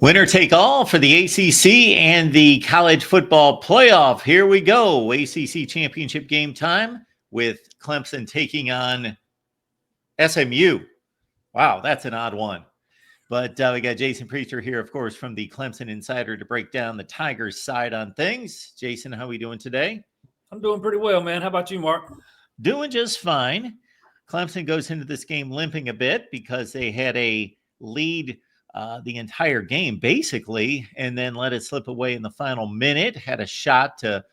Winner take all for the ACC and the college football playoff. Here we go. ACC Championship game time with Clemson taking on SMU. Wow, that's an odd one. But we got Jason Priester here, of course, from the Clemson Insider to break down the Tigers side on things. Jason, how are we doing today? I'm doing pretty well, man. How about you, Mark? Doing just fine. Clemson goes into this game limping a bit because they had a lead the entire game, basically, and then let it slip away in the final minute. Had a shot to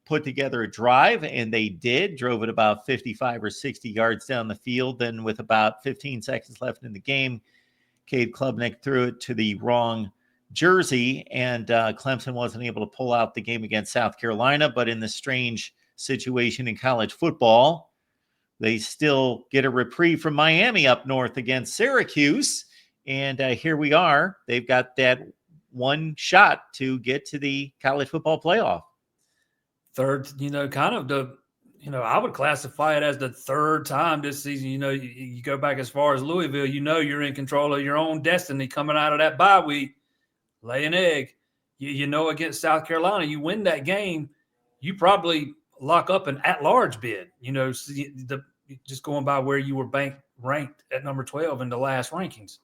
put together a drive, and they did. Drove it about 55 or 60 yards down the field. Then with about 15 seconds left in the game, Cade Klubnik threw it to the wrong jersey, and Clemson wasn't able to pull out the game against South Carolina. But in the strange situation in college football, they still get a reprieve from Miami up north against Syracuse. And here we are. They've got that one shot to get to the college football playoff. Third, I would classify it as the third time this season. You go back as far as Louisville, you're in control of your own destiny coming out of that bye week. Lay an egg. Against South Carolina, you win that game, you probably lock up an at-large bid. Just going by where you were ranked at number 12 in the last rankings.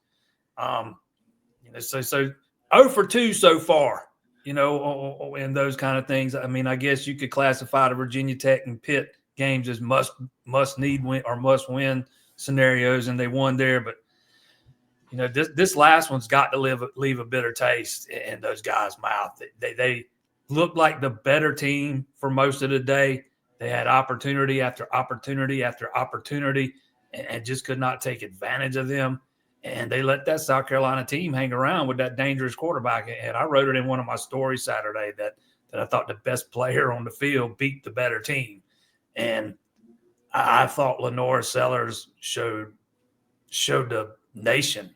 So 0 for 2 so far, and those kind of things. I mean, I guess you could classify the Virginia Tech and Pitt games as must need win or must win scenarios, and they won there. But this last one's got to leave a bitter taste in those guys' mouth. They looked like the better team for most of the day. They had opportunity after opportunity after opportunity, and just could not take advantage of them. And they let that South Carolina team hang around with that dangerous quarterback. And I wrote it in one of my stories Saturday that I thought the best player on the field beat the better team. And I thought Lenore Sellers showed the nation,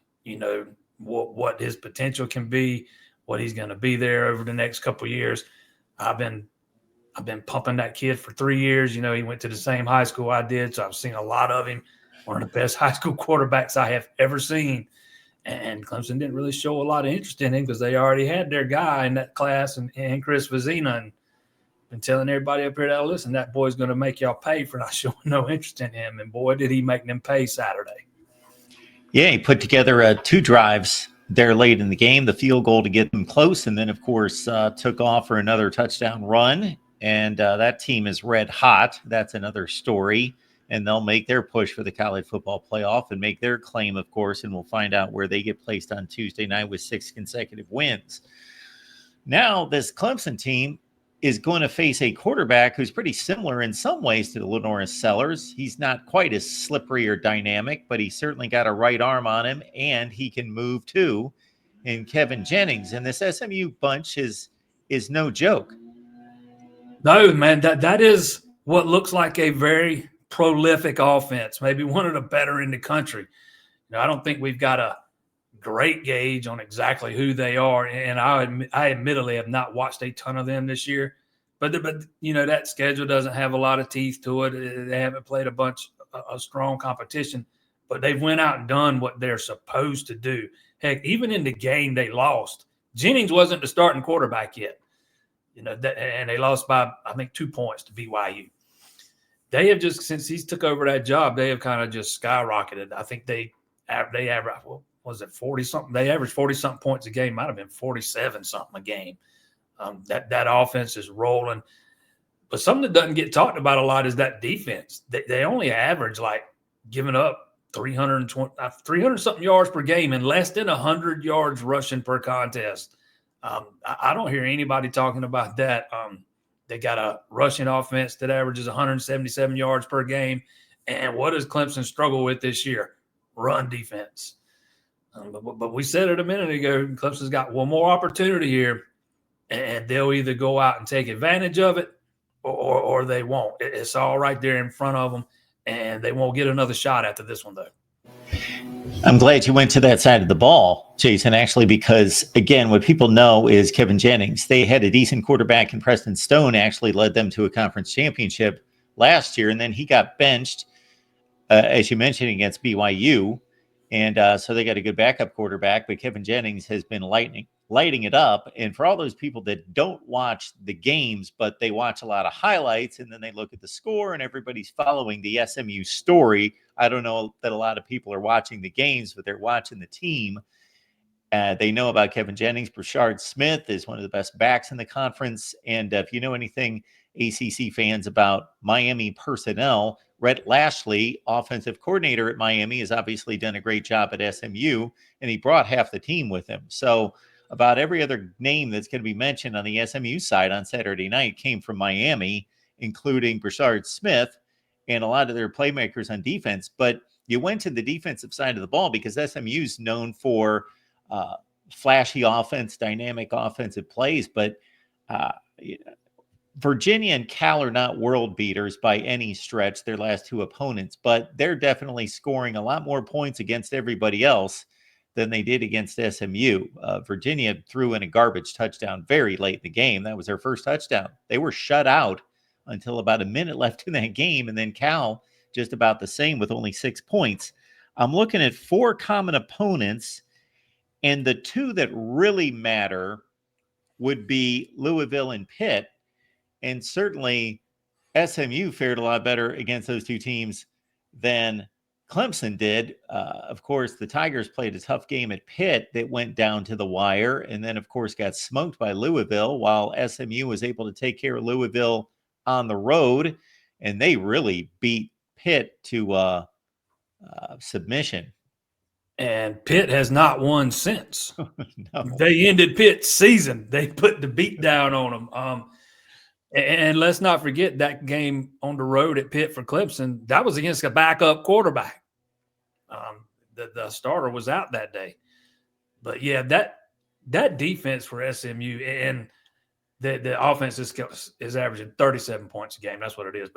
what his potential can be, what he's going to be there over the next couple of years. I've been pumping that kid for 3 years. He went to the same high school I did, so I've seen a lot of him. One of the best high school quarterbacks I have ever seen. And Clemson didn't really show a lot of interest in him because they already had their guy in that class and Chris Vizina. And been telling everybody up here that, listen, that boy's going to make y'all pay for not showing no interest in him. And boy, did he make them pay Saturday. Yeah, he put together 2 drives there late in the game, the field goal to get them close, and then, of course, took off for another touchdown run. And that team is red hot. That's another story. And they'll make their push for the college football playoff and make their claim, of course, and we'll find out where they get placed on Tuesday night with 6 consecutive wins. Now, this Clemson team is going to face a quarterback who's pretty similar in some ways to Lenore Sellers. He's not quite as slippery or dynamic, but he's certainly got a right arm on him, and he can move too, in Kevin Jennings. And this SMU bunch is no joke. No, man, that is what looks like a very prolific offense, maybe one of the better in the country. I don't think we've got a great gauge on exactly who they are, and I admittedly have not watched a ton of them this year. But that schedule doesn't have a lot of teeth to it. They haven't played a bunch of strong competition, but they've went out and done what they're supposed to do. Heck, even in the game they lost, Jennings wasn't the starting quarterback yet. And they lost by, I think, 2 points to BYU. They have just, since he's took over that job, they have kind of just skyrocketed. I think they average, was it 40-something? They averaged 40-something points a game. Might have been 47-something a game. That offense is rolling. But something that doesn't get talked about a lot is that defense. They only average giving up 300-something yards per game and less than 100 yards rushing per contest. I don't hear anybody talking about that. They got a rushing offense that averages 177 yards per game. And what does Clemson struggle with this year? Run defense. But we said it a minute ago, Clemson's got one more opportunity here, and they'll either go out and take advantage of it or they won't. It's all right there in front of them, and they won't get another shot after this one, though. I'm glad you went to that side of the ball, Jason, actually, because, again, what people know is Kevin Jennings. They had a decent quarterback in Preston Stone, actually led them to a conference championship last year, and then he got benched, as you mentioned, against BYU. And so they got a good backup quarterback, but Kevin Jennings has been lighting it up. And for all those people that don't watch the games, but they watch a lot of highlights and then they look at the score and everybody's following the SMU story. I don't know that a lot of people are watching the games, but they're watching the team. They know about Kevin Jennings. Brashard Smith is one of the best backs in the conference. And if you know anything, ACC fans, about Miami personnel, Rhett Lashley, offensive coordinator at Miami, has obviously done a great job at SMU, and he brought half the team with him. So about every other name that's going to be mentioned on the SMU side on Saturday night came from Miami, including Brashard Smith and a lot of their playmakers on defense. But you went to the defensive side of the ball because SMU's known for flashy offense, dynamic offensive plays, but Virginia and Cal are not world beaters by any stretch, their last two opponents, but they're definitely scoring a lot more points against everybody else than they did against SMU. Virginia threw in a garbage touchdown very late in the game. That was their first touchdown. They were shut out until about a minute left in that game, and then Cal just about the same with only 6 points. I'm looking at 4 common opponents, and the 2 that really matter would be Louisville and Pitt. And certainly SMU fared a lot better against those 2 teams than Clemson did. Of course, the Tigers played a tough game at Pitt that went down to the wire, and then, of course, got smoked by Louisville, while SMU was able to take care of Louisville on the road, and they really beat Pitt to submission. And Pitt has not won since. No. They ended Pitt's season. They put the beat down on them. And let's not forget that game on the road at Pitt for Clemson, that was against a backup quarterback. The starter was out that day. But, yeah, that defense for SMU, and the offense is averaging 37 points a game. That's what it is.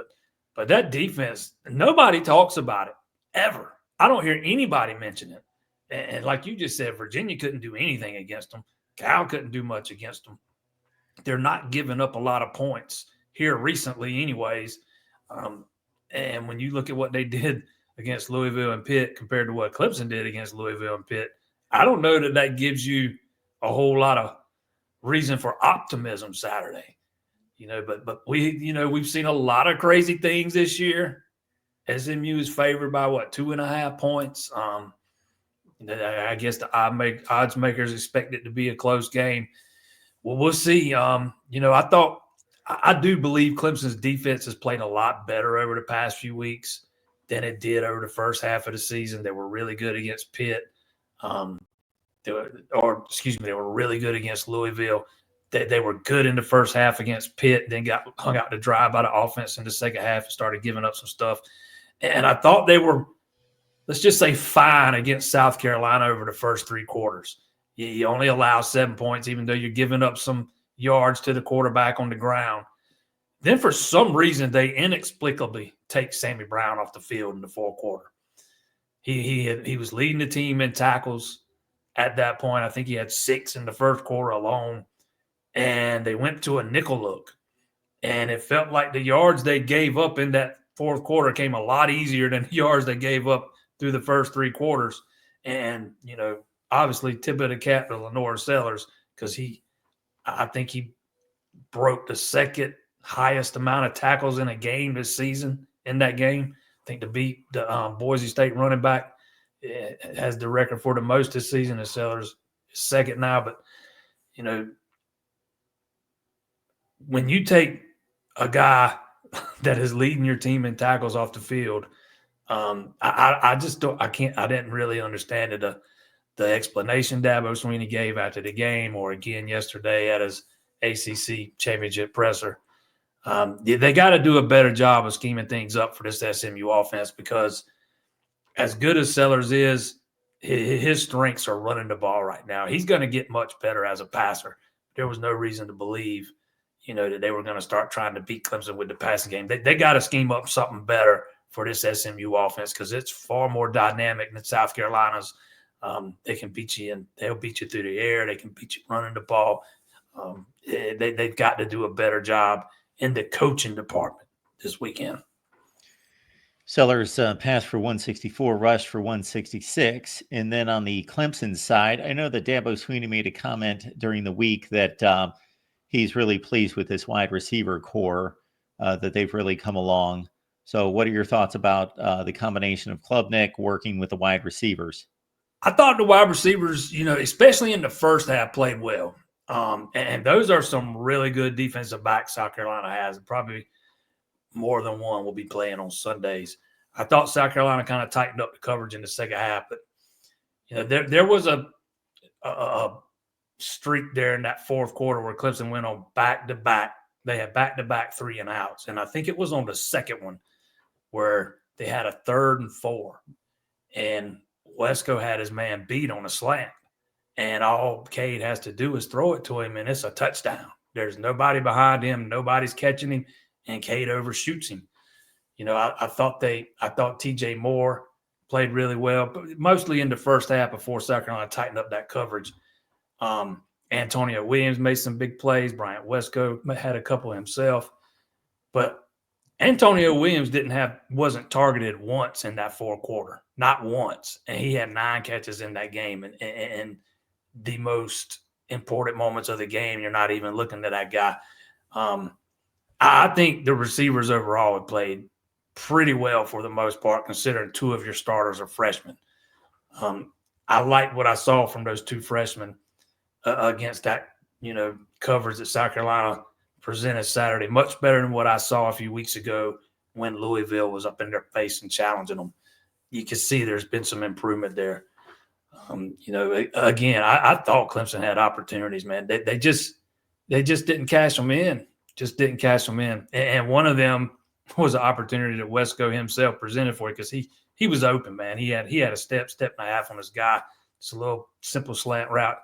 But that defense, nobody talks about it ever. I don't hear anybody mention it. And like you just said, Virginia couldn't do anything against them. Cal couldn't do much against them. They're not giving up a lot of points here recently anyways. And when you look at what they did against Louisville and Pitt compared to what Clemson did against Louisville and Pitt, I don't know that gives you a whole lot of reason for optimism Saturday. But we've seen a lot of crazy things this year. SMU is favored by 2.5 points. I guess the odds makers expect it to be a close game. Well, we'll see. I do believe Clemson's defense has played a lot better over the past few weeks than it did over the first half of the season. They were really good against Pitt. They were really good against Louisville. They were good in the first half against Pitt, then got hung out to dry by the offense in the second half and started giving up some stuff. And I thought they were, let's just say, fine against South Carolina over the first 3 quarters. You only allow 7 points, even though you're giving up some yards to the quarterback on the ground. Then for some reason, they inexplicably take Sammy Brown off the field in the fourth quarter. He was leading the team in tackles at that point. I think he had 6 in the first quarter alone. And they went to a nickel look. And it felt like the yards they gave up in that fourth quarter came a lot easier than the yards they gave up through the first 3 quarters. And, obviously tip of the cap to Lenore Sellers, because I think he broke the second highest amount of tackles in a game this season in that game. I think to beat the Boise State running back has the record for the most this season, and Sellers is second now. But, when you take a guy that is leading your team in tackles off the field, I didn't really understand the explanation Dabo Sweeney gave after the game, or again yesterday at his ACC Championship presser. They got to do a better job of scheming things up for this SMU offense, because as good as Sellers is, his strengths are running the ball right now. He's going to get much better as a passer. There was no reason to believe, that they were going to start trying to beat Clemson with the passing game. They got to scheme up something better for this SMU offense, because it's far more dynamic than South Carolina's. They can beat you, and they'll beat you through the air. They can beat you running the ball. They've got to do a better job in the coaching department this weekend. Sellers passed for 164, rushed for 166. And then on the Clemson side, I know that Dabo Sweeney made a comment during the week that he's really pleased with this wide receiver core, that they've really come along. So what are your thoughts about the combination of Klubnik working with the wide receivers? I thought the wide receivers, especially in the first half, played well. And those are some really good defensive backs South Carolina has. Probably more than one will be playing on Sundays. I thought South Carolina kind of tightened up the coverage in the second half, but there was a streak there in that fourth quarter where Clemson went on back-to-back. They had back-to-back 3-and-outs, and I think it was on the second one where they had a 3rd and 4, and Wesco had his man beat on a slant, and all Cade has to do is throw it to him, and it's a touchdown. There's nobody behind him, nobody's catching him, and Cade overshoots him. I thought TJ Moore played really well, but mostly in the first half before South Carolina tightened up that coverage. Antonio Williams made some big plays. Bryant Wesco had a couple himself, but Antonio Williams wasn't targeted once in that fourth quarter, not once, and he had 9 catches in that game. And the most important moments of the game, you're not even looking at that guy. I think the receivers overall have played pretty well for the most part, considering 2 of your starters are freshmen. I like what I saw from those 2 freshmen against that, coverage that South Carolina presented Saturday. Much better than what I saw a few weeks ago when Louisville was up in their face and challenging them. You can see there's been some improvement there. Again, I thought Clemson had opportunities, man. They just didn't cash them in. And one of them was an opportunity that Wesco himself presented for you because he was open, man. He had a step and a half on his guy. It's a little simple slant route,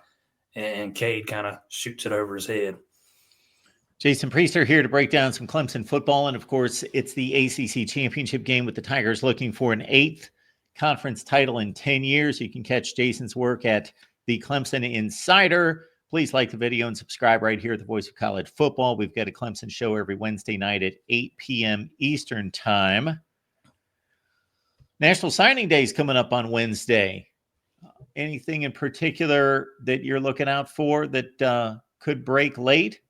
and Cade kind of shoots it over his head. Jason Priester here to break down some Clemson football. And of course, it's the ACC Championship game with the Tigers looking for an 8th conference title in 10 years. You can catch Jason's work at the Clemson Insider. Please like the video and subscribe right here at the Voice of College Football. We've got a Clemson show every Wednesday night at 8 p.m. Eastern Time. National Signing Day is coming up on Wednesday. Anything in particular that you're looking out for that could break late?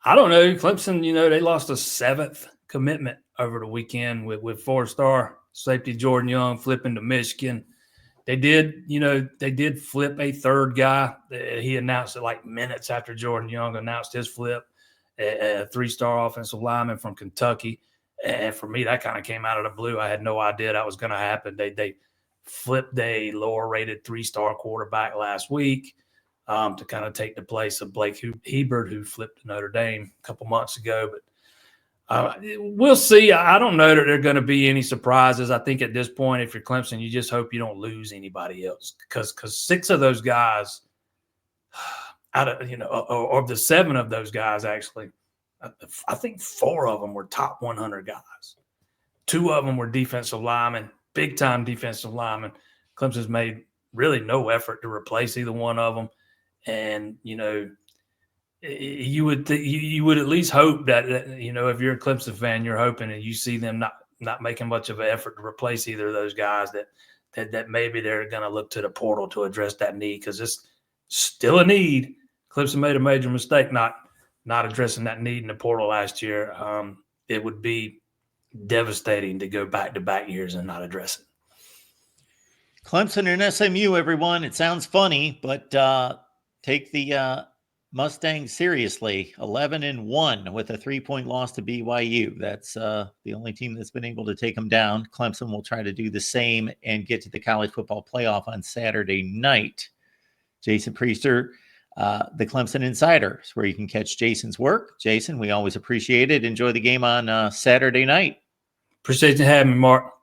I don't know. Clemson, they lost a 7th commitment over the weekend with 4-star safety Jordan Young flipping to Michigan. They did flip a 3rd guy. He announced it like minutes after Jordan Young announced his flip, a 3-star offensive lineman from Kentucky. And for me, that kind of came out of the blue. I had no idea that was going to happen. They flipped a lower-rated 3-star quarterback last week to kind of take the place of Blake Hebert, who flipped to Notre Dame a couple months ago. But we'll see. I don't know that there are going to be any surprises. I think at this point, if you're Clemson, you just hope you don't lose anybody else because 6 of those guys out of, or the 7 of those guys, actually, I think 4 of them were top 100 guys. 2 of them were defensive linemen, big-time defensive linemen. Clemson's made really no effort to replace either one of them. And, you would at least hope that, if you're a Clemson fan, you're hoping and you see them not making much of an effort to replace either of those guys that maybe they're going to look to the portal to address that need because it's still a need. Clemson made a major mistake not addressing that need in the portal last year. It would be devastating to go back-to-back years and not address it. Clemson and SMU, everyone. It sounds funny, but take the Mustangs seriously. 11-1 with a 3-point loss to BYU. That's the only team that's been able to take them down. Clemson will try to do the same and get to the college football playoff on Saturday night. Jason Priester, the Clemson Insider, is where you can catch Jason's work. Jason, we always appreciate it. Enjoy the game on Saturday night. Appreciate you having me, Mark.